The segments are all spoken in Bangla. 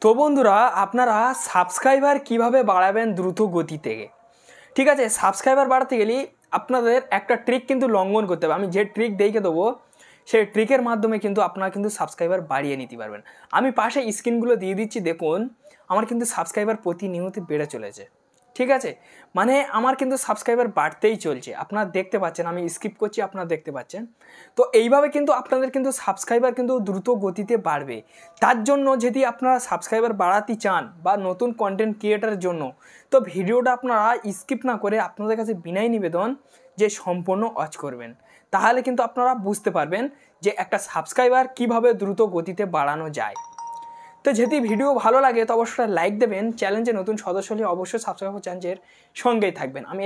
তো বন্ধুরা আপনারা সাবস্ক্রাইবার কিভাবে বাড়াবেন দ্রুত গতি থেকে। ঠিক আছে, সাবস্ক্রাইবার বাড়াতে গেলে আপনাদের একটা ট্রিক কিন্তু লঙ্ঘন করতে হবে। আমি যে ট্রিক দেখে দেবো সেই ট্রিকের মাধ্যমে কিন্তু আপনারা কিন্তু সাবস্ক্রাইবার বাড়িয়ে নিতে পারবেন। আমি পাশে স্ক্রিনগুলো দিয়ে দিচ্ছি, দেখুন আমার কিন্তু সাবস্ক্রাইবার প্রতিনিয়ত বেড়ে চলেছে। ঠিক আছে, মানে আমার কিন্তু সাবস্ক্রাইবার বাড়তেই চলছে। আপনারা দেখতে পাচ্ছেন, আমি স্কিপ করছি, আপনারা দেখতে পাচ্ছেন। তো এইভাবে কিন্তু আপনাদের কিন্তু সাবস্ক্রাইবার কিন্তু দ্রুত গতিতে বাড়বে। তার জন্য যদি আপনারা সাবস্ক্রাইবার বাড়াতে চান বা নতুন কন্টেন্ট ক্রিয়েটারের জন্য, তো ভিডিওটা আপনারা স্কিপ না করে আপনাদের কাছে বিনয় নিবেদন যে সম্পূর্ণ ওয়াচ করবেন। তাহলে কিন্তু আপনারা বুঝতে পারবেন যে একটা সাবস্ক্রাইবার কিভাবে দ্রুত গতিতে বাড়ানো যায়। তো যদি ভিডিও ভালো লাগে তো অবশ্যই লাইক দেবেন। চ্যানেলে নতুন সদস্য হলে অবশ্যই সাবস্ক্রাইব চ্যানেলের সঙ্গেই থাকবেন। আমি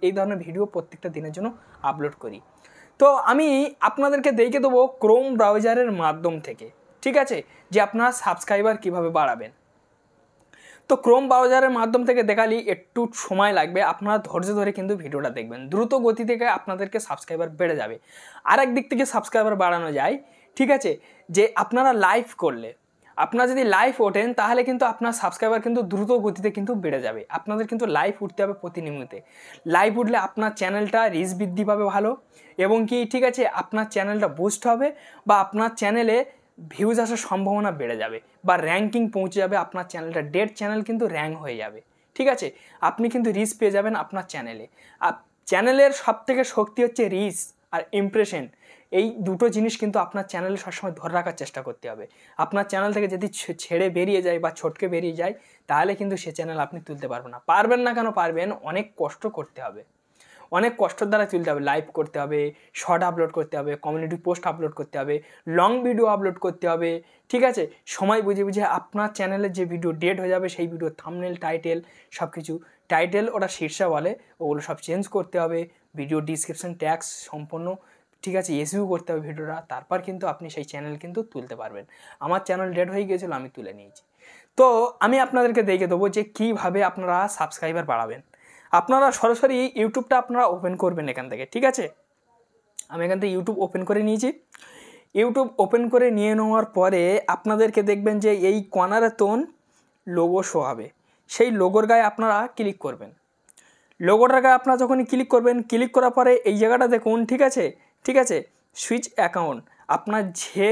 এই ধরনের ভিডিও প্রত্যেকটা দিনের জন্য আপলোড করি। তো আমি আপনাদেরকে দেখে দেবো ক্রোম ব্রাউজারের মাধ্যম থেকে, ঠিক আছে, যে আপনারা সাবস্ক্রাইবার কিভাবে বাড়াবেন। তো ক্রোম ব্রাউজারের মাধ্যম থেকে দেখালে একটু সময় লাগবে, আপনারা ধৈর্য ধরে কিন্তু ভিডিওটা দেখবেন। দ্রুত গতি থেকে আপনাদেরকে সাবস্ক্রাইবার বেড়ে যাবে। আর এক দিক থেকে সাবস্ক্রাইবার বাড়ানো যায়, ঠিক আছে, যে আপনারা লাইভ করলে, আপনারা যদি লাইভ ওঠেন তাহলে কিন্তু আপনার সাবস্ক্রাইবার কিন্তু দ্রুত গতিতে কিন্তু বেড়ে যাবে। আপনাদের কিন্তু লাইভ উঠতে হবে প্রতিনিয়ত। লাইভ উঠলে আপনার চ্যানেলটা রিচ বৃদ্ধি পাবে ভালো, এবং কি ঠিক আছে আপনার চ্যানেলটা বুস্ট হবে বা আপনার চ্যানেলে ভিউজ আসার সম্ভাবনা বেড়ে যাবে বা র্যাঙ্কিং পৌঁছে যাবে। আপনার চ্যানেলটা ডেড চ্যানেল কিন্তু র্যাঙ্ক হয়ে যাবে। ঠিক আছে, আপনি কিন্তু রিচ পেয়ে যাবেন আপনার চ্যানেলে। চ্যানেলের সবথেকে শক্তি হচ্ছে রিচ আর ইমপ্রেশন। এই দুটো জিনিস কিন্তু আপনার চ্যানেলে সবসময় ধরে রাখার চেষ্টা করতে হবে। আপনার চ্যানেল থেকে যদি ছেড়ে বেরিয়ে যায় বা ছটকে বেরিয়ে যায় তাহলে কিন্তু সে চ্যানেল আপনি তুলতে পারবেন না। পারবেন না কেন, পারবেন, অনেক কষ্ট করতে হবে, অনেক কষ্টর দ্বারা তুলতে হবে। লাইভ করতে হবে, শর্ট আপলোড করতে হবে, কমিউনিটি পোস্ট আপলোড করতে হবে, লং ভিডিও আপলোড করতে হবে। ঠিক আছে, সময় বুঝে বুঝে আপনার চ্যানেলের যে ভিডিও ডেট হয়ে যাবে সেই ভিডিও থাম্বনেল, টাইটেল, সব কিছু, টাইটেল ওটা শীর্ষে বলে, ওগুলো সব চেঞ্জ করতে হবে। ভিডিও ডিসক্রিপশন ট্যাক্স সম্পূর্ণ, ঠিক আছে, এসইও করতে হবে ভিডিওটা। তারপর কিন্তু আপনি সেই চ্যানেল কিন্তু তুলতে পারবেন। আমার চ্যানেল ডেট হয়ে গিয়েছিল, আমি তুলে নিয়েছি। তো আমি আপনাদেরকে দেখে দেবো যে কীভাবে আপনারা সাবস্ক্রাইবার বাড়াবেন। আপনারা সরাসরি ইউটিউবটা আপনারা ওপেন করবেন এখান থেকে। ঠিক আছে, আমি এখান থেকে ইউটিউব ওপেন করে নিয়েছি। ইউটিউব ওপেন করে নিয়ে নেওয়ার পরে আপনাদেরকে দেখবেন যে এই কর্নারে লোগো শো হবে, সেই লোগোর গায়ে আপনারা ক্লিক করবেন। লোগোটার গায়ে আপনারা যখনই ক্লিক করবেন, ক্লিক করার পরে এই জায়গাটা দেখুন, ঠিক আছে, ঠিক আছে, সুইচ অ্যাকাউন্ট। আপনার যে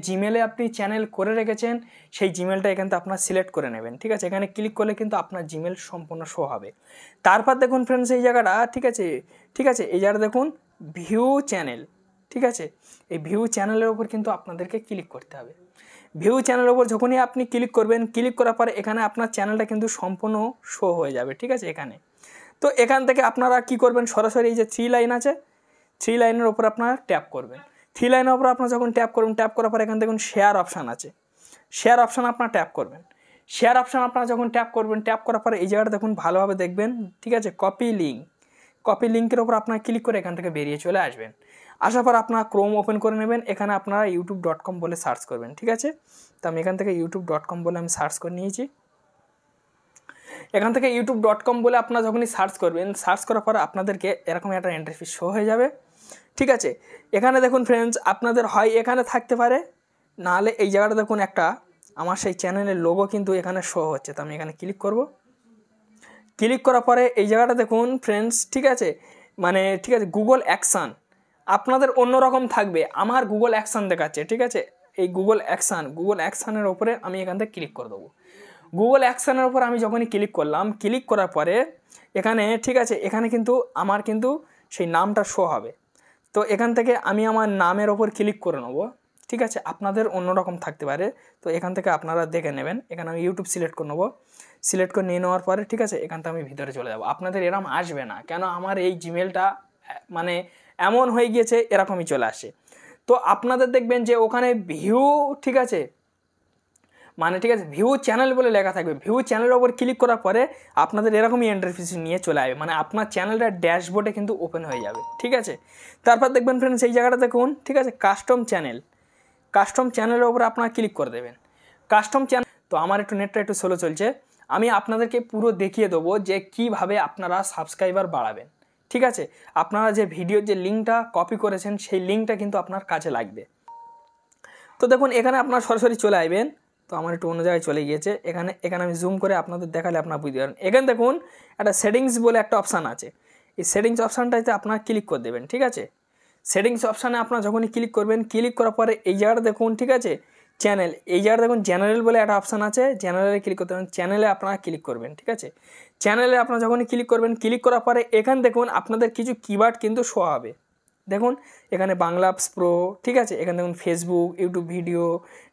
জিমেলে আপনি চ্যানেল করে রেখেছেন সেই জিমেলটা এখান থেকে আপনার সিলেক্ট করে নেবেন। ঠিক আছে, এখানে ক্লিক করলে কিন্তু আপনার জিমেল সম্পূর্ণ শো হবে। তারপর দেখুন ফ্রেন্ডস এই জায়গাটা, ঠিক আছে, ঠিক আছে, এই জায়গাটা দেখুন ভিউ চ্যানেল। ঠিক আছে, এই ভিউ চ্যানেলের ওপর কিন্তু আপনাদেরকে ক্লিক করতে হবে। ভিউ চ্যানেলের ওপর যখনই আপনি ক্লিক করবেন, ক্লিক করার পরে এখানে আপনার চ্যানেলটা কিন্তু সম্পূর্ণ শো হয়ে যাবে। ঠিক আছে, এখানে তো এখান থেকে আপনারা কি করবেন, সরাসরি এই যে 3 লাইন আছে, 3 লাইনের ওপর আপনারা ট্যাপ করবেন। 3 লাইনের ওপর আপনারা যখন ট্যাপ করবেন, ট্যাপ করার পর এখান থেকে শেয়ার অপশান আছে, শেয়ার অপশান আপনারা ট্যাপ করবেন। শেয়ার অপশান আপনারা যখন ট্যাপ করবেন, ট্যাপ করার পরে এই জায়গাটা দেখুন ভালোভাবে দেখবেন, ঠিক আছে, কপি লিঙ্ক। কপি লিঙ্কের ওপর আপনারা ক্লিক করে এখান থেকে বেরিয়ে চলে আসবেন। আসার পর আপনারা ক্রোম ওপেন করে নেবেন, এখানে আপনারা youtube.com বলে সার্চ করবেন। ঠিক আছে, তো আমি এখান থেকে youtube.com বলে আমি সার্চ করে নিয়েছি। এখান থেকে youtube.com বলে আপনারা যখনই সার্চ করবেন, সার্চ করার পর আপনাদেরকে এরকম একটা ইন্টারফেস শো হয়ে যাবে। ঠিক আছে, এখানে দেখুন ফ্রেন্ডস, আপনাদের হয় এখানে থাকতে পারে, নাহলে এই জায়গাটা দেখুন একটা আমার সেই চ্যানেলের লোগো কিন্তু এখানে শো হচ্ছে। তো আমি এখানে ক্লিক করব। ক্লিক করার পরে এই জায়গাটা দেখুন ফ্রেন্ডস, ঠিক আছে, ঠিক আছে, গুগল অ্যাকশান আপনাদের অন্যরকম থাকবে, আমার গুগল অ্যাকশান দেখাচ্ছে। ঠিক আছে, এই গুগল অ্যাকশানের ওপরে আমি এখান থেকে ক্লিক করে দেবো। গুগল অ্যাকশানের ওপর আমি যখনই ক্লিক করলাম, ক্লিক করার পরে এখানে, ঠিক আছে, এখানে কিন্তু আমার কিন্তু সেই নামটা শো হবে। তো এখান থেকে আমি আমার নামের ওপর ক্লিক করে নেব। ঠিক আছে, আপনাদের অন্যরকম থাকতে পারে, তো এখান থেকে আপনারা দেখে নেবেন। এখানে আমি ইউটিউব সিলেক্ট করে নেবো। সিলেক্ট করে নিয়ে নেওয়ার পরে, ঠিক আছে, এখান থেকে আমি ভিতরে চলে যাব। আপনাদের এরকম আসবে না, কেন আমার এই জিমেলটা এমন হয়ে গিয়েছে, এরকমই চলে আসে। তো আপনাদের দেখবেন যে ওখানে ভিউ, ঠিক আছে, ঠিক আছে, ভিউ চ্যানেল বলে লেখা থাকবে। ভিউ চ্যানেলের ওপর ক্লিক করার পরে আপনাদের এরকমই ইন্টারফেস নিয়ে চলে আসবে, আপনার চ্যানেলটা ড্যাশবোর্ডে কিন্তু ওপেন হয়ে যাবে। ঠিক আছে, তারপর দেখবেন ফ্রেন্ডস এই জায়গাটা দেখুন, ঠিক আছে, কাস্টম চ্যানেলের ওপর আপনারা ক্লিক করে দেবেন। কাস্টম চ্যানেল, তো আমার একটু নেটটা একটু স্লো চলছে, আমি আপনাদেরকে পুরো দেখিয়ে দেবো যে কিভাবে আপনারা সাবস্ক্রাইবার বাড়াবেন। ঠিক আছে, আপনারা যে ভিডিওর যে লিঙ্কটা কপি করেছেন সেই লিঙ্কটা কিন্তু আপনার কাজে লাগবে। তো দেখুন এখানে আপনারা সরাসরি চলে আসবেন। তো আমার একটু অন্য জায়গায় চলে গিয়েছে। এখানে আমি জুম করে আপনাদের দেখালে আপনারা বুঝতে পারেন। এখানে দেখুন একটা সেটিংস বলে একটা অপশান আছে, এই সেটিংস অপশানটাতে আপনারা ক্লিক করে দেবেন। ঠিক আছে, সেটিংস অপশানে আপনারা যখনই ক্লিক করবেন, ক্লিক করার পরে এই জায়গাটা দেখুন, ঠিক আছে, চ্যানেল, এই জায়গাটা দেখুন জেনারেল বলে একটা অপশান আছে, জেনারেলে ক্লিক করতে হবে, চ্যানেলে আপনারা ক্লিক করবেন। ঠিক আছে, চ্যানেলে আপনারা যখনই ক্লিক করবেন, ক্লিক করার পরে এখানে দেখুন আপনাদের কিছু কিওয়ার্ড কিন্তু শো হবে। দেখুন এখানে বাংলা অ্যাপস প্রো, ঠিক আছে, এখানে দেখুন ফেসবুক, ইউটিউব ভিডিও,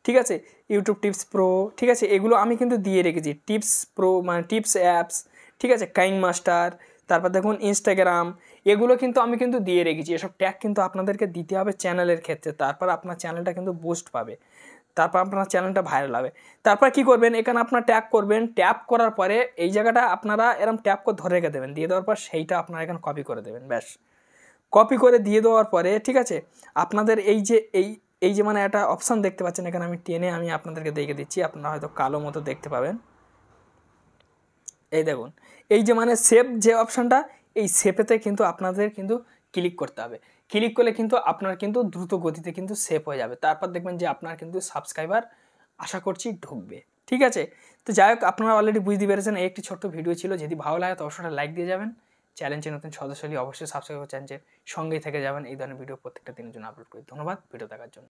ঠিক আছে, ইউটিউব টিপস প্রো, ঠিক আছে, এগুলো আমি কিন্তু দিয়ে রেখেছি। টিপস প্রো মানে টিপস অ্যাপস, ঠিক আছে, কাইন মাস্টার, তারপর দেখুন ইনস্টাগ্রাম, এগুলো কিন্তু আমি কিন্তু দিয়ে রেখেছি। এসব ট্যাগ কিন্তু আপনাদেরকে দিতে হবে চ্যানেলের ক্ষেত্রে, তারপর আপনার চ্যানেলটা কিন্তু বুস্ট পাবে, তারপর আপনার চ্যানেলটা ভাইরাল হবে। তারপর কি করবেন, এখানে আপনার ট্যাগ করবেন, ট্যাপ করার পরে এই জায়গাটা আপনারা এরকম ট্যাপ করে ধরে রেখে দেবেন, দিয়ে দেওয়ার পর সেইটা আপনারা এখানে কপি করে দেবেন। ব্যাস, কপি করে দিয়ে দেওয়ার পরে, ঠিক আছে, আপনাদের এই যে মানে একটা অপশান দেখতে পাচ্ছেন, এখানে আমি টেনে আমি আপনাদেরকে দেখে দিচ্ছি, আপনারা হয়তো কালো মতো দেখতে পাবেন। এই দেখুন, এই যে মানে সেভ যে অপশানটা, এই সেভেতে কিন্তু আপনাদের কিন্তু ক্লিক করতে হবে। ক্লিক করলে কিন্তু আপনার কিন্তু দ্রুত গতিতে কিন্তু সেভ হয়ে যাবে। তারপর দেখবেন যে আপনার কিন্তু সাবস্ক্রাইবার আশা করছি ঢুকবে। ঠিক আছে, তো যাই হোক, আপনারা অলরেডি বুঝতে পেরেছেন, এই একটি ছোট্ট ভিডিও ছিল। যদি ভালো লাগে তো অবশ্যই লাইক দিয়ে যাবেন। চ্যানেলটি নতুন সদস্য হলে অবশ্যই সাবস্ক্রাইব করে চ্যানেলের সঙ্গেই থেকে যাবেন। এই ধরনের ভিডিও প্রত্যেকটা দিনের জন্য আপলোড করি। ধন্যবাদ ভিডিও দেখার জন্য।